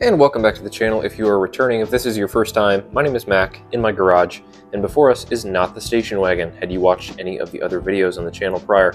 And welcome back to the channel. If you are returning, if this is your first time, my name is Mac in my garage, and before us is not the station wagon, had you watched any of the other videos on the channel prior.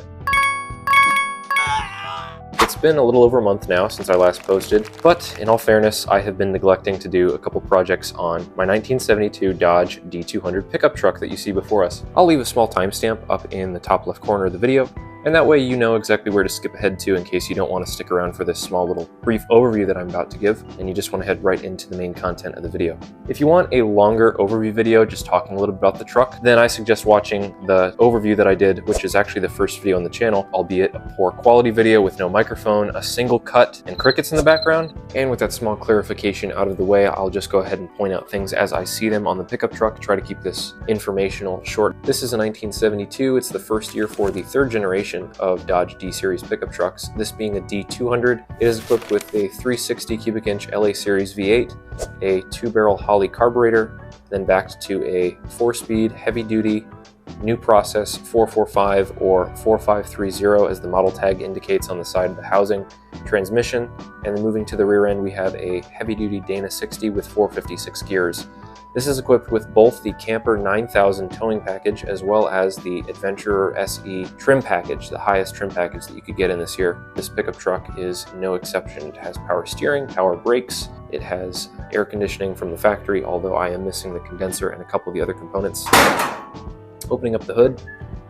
It's been a little over a month now since I last posted, but in all fairness, I have been neglecting to do a couple projects on my 1972 Dodge D200 pickup truck that you see before us. I'll leave a small timestamp up in the top left corner of the video, and that way you know exactly where to skip ahead to in case you don't want to stick around for this small little brief overview that I'm about to give, and you just want to head right into the main content of the video. If you want a longer overview video just talking a little bit about the truck, then I suggest watching the overview that I did, which is actually the first video on the channel, albeit a poor quality video with no microphone, a single cut, and crickets in the background. And with that small clarification out of the way, I'll just go ahead and point out things as I see them on the pickup truck, try to keep this informational short. This is a 1972, it's the first year for the third generation of Dodge D series pickup trucks, this being a D200. It is equipped with a 360 cubic inch LA series V8, a 2-barrel Holley carburetor, then backed to a 4-speed heavy duty new process 445 or 4530 as the model tag indicates on the side of the housing transmission. And then moving to the rear end, we have a heavy duty Dana 60 with 456 gears. This is equipped with both the Camper 9000 towing package as well as the Adventurer SE trim package, the highest trim package that you could get in this year. This pickup truck is no exception. It has power steering, power brakes, it has air conditioning from the factory, although I am missing the condenser and a couple of the other components. Opening up the hood,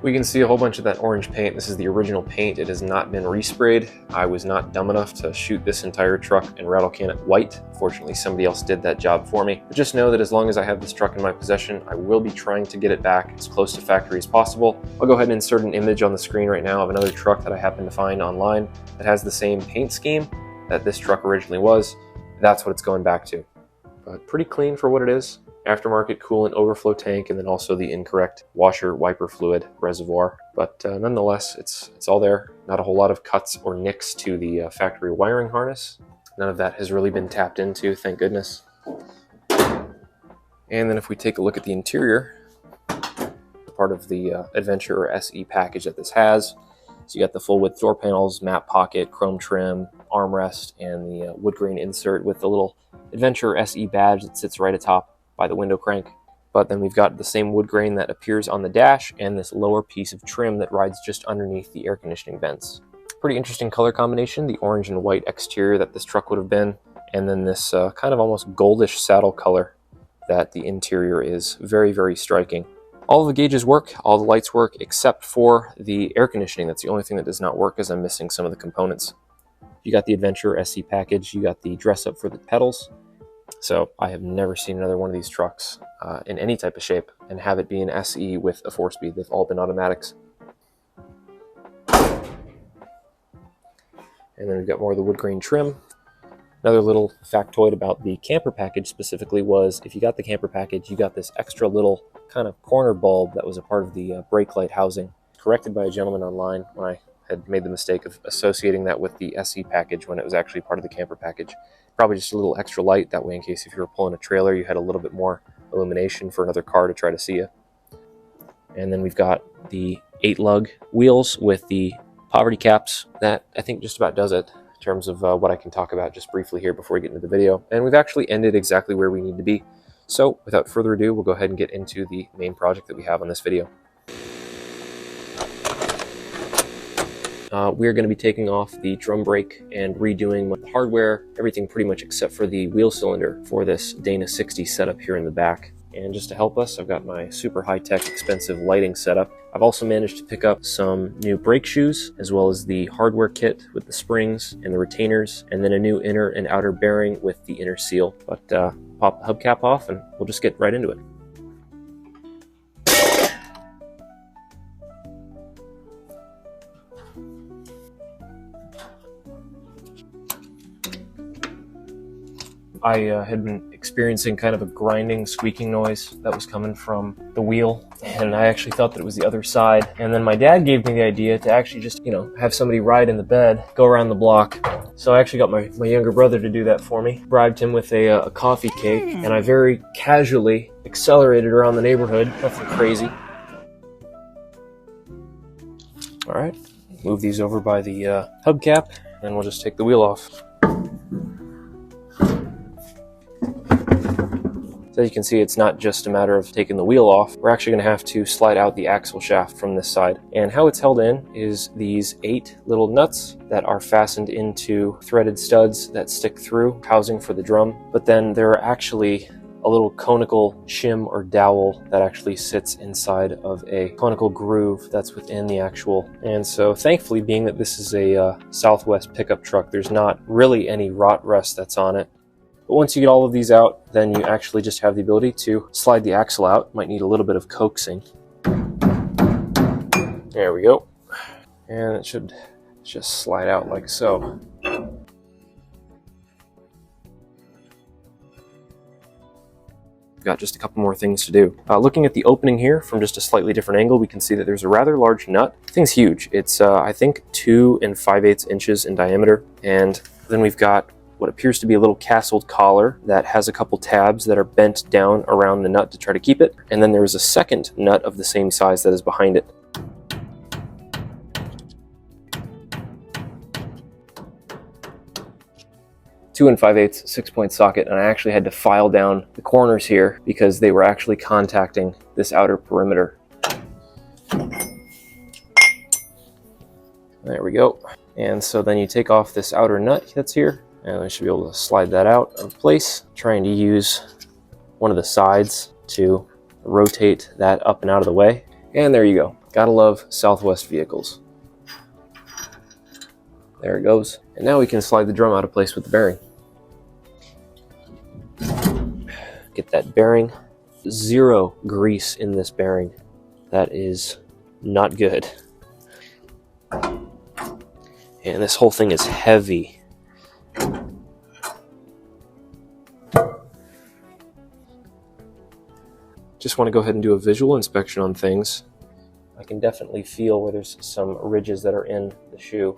we can see a whole bunch of that orange paint. This is the original paint. It has not been resprayed. I was not dumb enough to shoot this entire truck and rattle can it white. Fortunately, somebody else did that job for me. But just know that as long as I have this truck in my possession, I will be trying to get it back as close to factory as possible. I'll go ahead and insert an image on the screen right now of another truck that I happen to find online that has the same paint scheme that this truck originally was. That's what it's going back to. But pretty clean for what it is. Aftermarket coolant overflow tank, and then also the incorrect washer wiper fluid reservoir. But nonetheless, it's all there. Not a whole lot of cuts or nicks to the factory wiring harness. None of that has really been tapped into, thank goodness. And then if we take a look at the interior, part of the Adventurer SE package that this has, so you got the full width door panels, map pocket, chrome trim, armrest, and the wood grain insert with the little Adventurer SE badge that sits right atop by the window crank. But then we've got the same wood grain that appears on the dash and this lower piece of trim that rides just underneath the air conditioning vents. Pretty interesting color combination, the orange and white exterior that this truck would have been, and then this kind of almost goldish saddle color that the interior is. Very, very striking. All the gauges work, all the lights work, except for the air conditioning. That's the only thing that does not work, as I'm missing some of the components. You got the Adventurer SE package, you got the dress up for the pedals. So I have never seen another one of these trucks in any type of shape and have it be an SE with a 4-speed. They've all been automatics. And then we've got more of the wood grain trim. Another little factoid about the camper package specifically was if you got the camper package, you got this extra little kind of corner bulb that was a part of the brake light housing. Corrected by a gentleman online when I had made the mistake of associating that with the SE package when it was actually part of the camper package. Probably just a little extra light, that way in case if you were pulling a trailer you had a little bit more illumination for another car to try to see you. And then we've got the 8-lug wheels with the poverty caps. That I think just about does it in terms of what I can talk about just briefly here before we get into the video. And we've actually ended exactly where we need to be. So without further ado, we'll go ahead and get into the main project that we have on this video. We're going to be taking off the drum brake and redoing the hardware, everything pretty much except for the wheel cylinder for this Dana 60 setup here in the back. And just to help us, I've got my super high-tech expensive lighting setup. I've also managed to pick up some new brake shoes, as well as the hardware kit with the springs and the retainers, and then a new inner and outer bearing with the inner seal. But pop the hubcap off and we'll just get right into it. I had been experiencing kind of a grinding, squeaking noise that was coming from the wheel, and I actually thought that it was the other side. And then my dad gave me the idea to actually just, have somebody ride in the bed, go around the block. So I actually got my younger brother to do that for me. Bribed him with a coffee cake, and I very casually accelerated around the neighborhood. Nothing crazy. All right, move these over by the hubcap, and we'll just take the wheel off. So as you can see, it's not just a matter of taking the wheel off. We're actually going to have to slide out the axle shaft from this side. And how it's held in is these 8 little nuts that are fastened into threaded studs that stick through, housing for the drum. But then there are actually a little conical shim or dowel that actually sits inside of a conical groove that's within the actual. And so thankfully, being that this is a Southwest pickup truck, there's not really any rot rust that's on it. But once you get all of these out, then you actually just have the ability to slide the axle out. Might need a little bit of coaxing. There we go. And it should just slide out like so. Got just a couple more things to do. Looking at the opening here from just a slightly different angle, we can see that there's a rather large nut. The thing's huge. It's I think 2 5/8 inches in diameter. And then we've got what appears to be a little castled collar that has a couple tabs that are bent down around the nut to try to keep it. And then there is a second nut of the same size that is behind it. Two 5/8 6-point socket, and I actually had to file down the corners here because they were actually contacting this outer perimeter. There we go. And so then you take off this outer nut that's here, and I should be able to slide that out of place, trying to use one of the sides to rotate that up and out of the way. And there you go. Gotta love Southwest vehicles. There it goes. And now we can slide the drum out of place with the bearing. Get that bearing. 0 grease in this bearing. That is not good. And this whole thing is heavy. Just want to go ahead and do a visual inspection on things. I can definitely feel where there's some ridges that are in the shoe.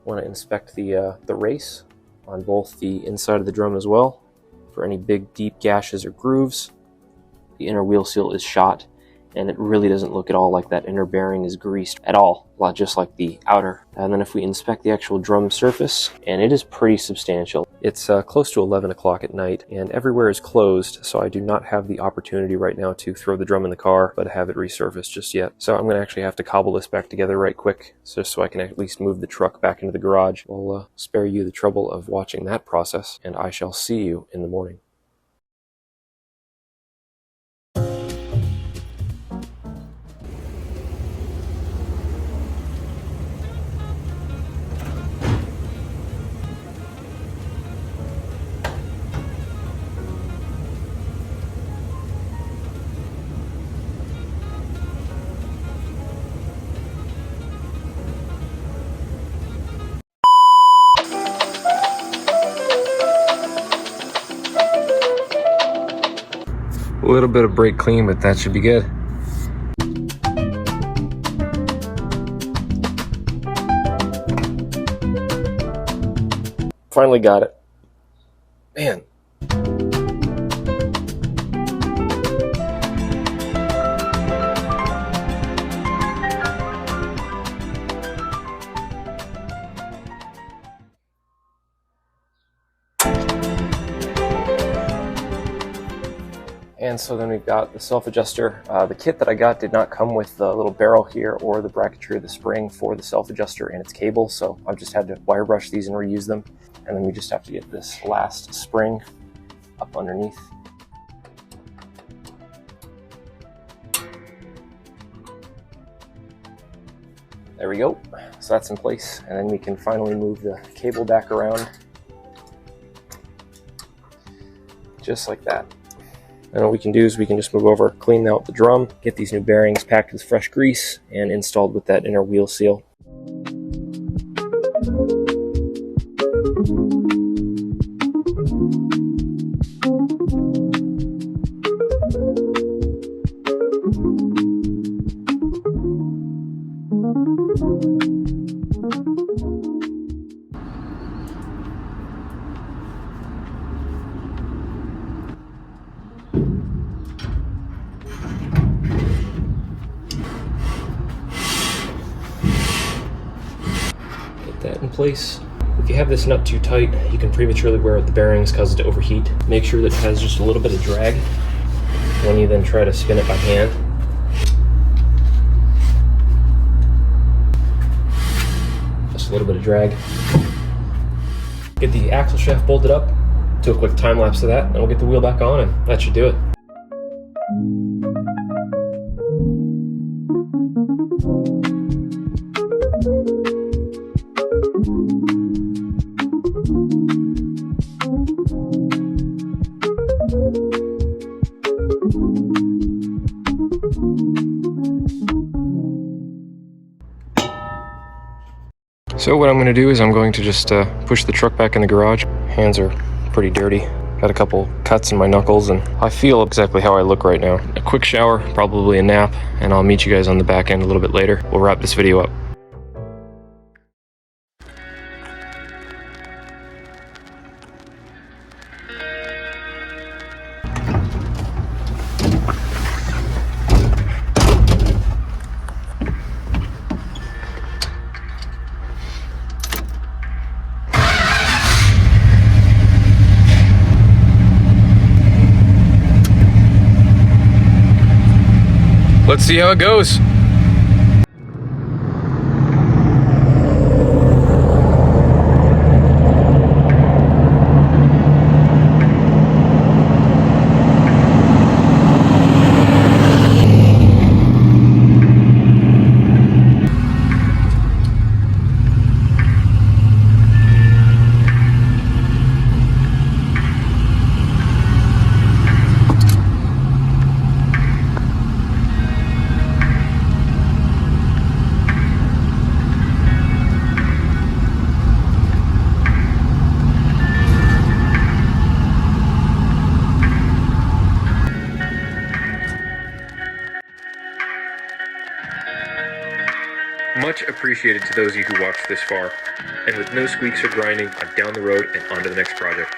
Want to inspect the race on both the inside of the drum as well for any big deep gashes or grooves. The inner wheel seal is shot, and it really doesn't look at all like that inner bearing is greased at all, just like the outer. And then if we inspect the actual drum surface, and it is pretty substantial. It's close to 11 o'clock at night, and everywhere is closed, so I do not have the opportunity right now to throw the drum in the car, but have it resurfaced just yet. So I'm going to actually have to cobble this back together right quick, just so I can at least move the truck back into the garage. We'll spare you the trouble of watching that process, and I shall see you in the morning. A little bit of brake clean, but that should be good. Finally got it. Man. And so then we've got the self-adjuster. The kit that I got did not come with the little barrel here or the bracketry of the spring for the self-adjuster and its cable, so I've just had to wire brush these and reuse them. And then we just have to get this last spring up underneath. There we go. So that's in place, and then we can finally move the cable back around. Just like that. And what we can do is we can just move over, clean out the drum, get these new bearings packed with fresh grease, and installed with that inner wheel seal. That in place. If you have this nut too tight, you can prematurely wear out the bearings, cause it to overheat. Make sure that it has just a little bit of drag when you then try to spin it by hand. Just a little bit of drag. Get the axle shaft bolted up, do a quick time lapse of that, and we'll get the wheel back on, and that should do it. So what I'm going to do is I'm going to just push the truck back in the garage. Hands are pretty dirty. Got a couple cuts in my knuckles, and I feel exactly how I look right now. A quick shower, probably a nap, and I'll meet you guys on the back end a little bit later. We'll wrap this video up. Let's see how it goes. Much appreciated to those of you who watched this far, and with no squeaks or grinding, I'm down the road and on to the next project.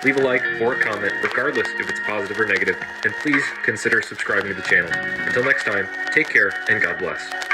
Leave a like or a comment, regardless if it's positive or negative, and please consider subscribing to the channel. Until next time, take care and God bless.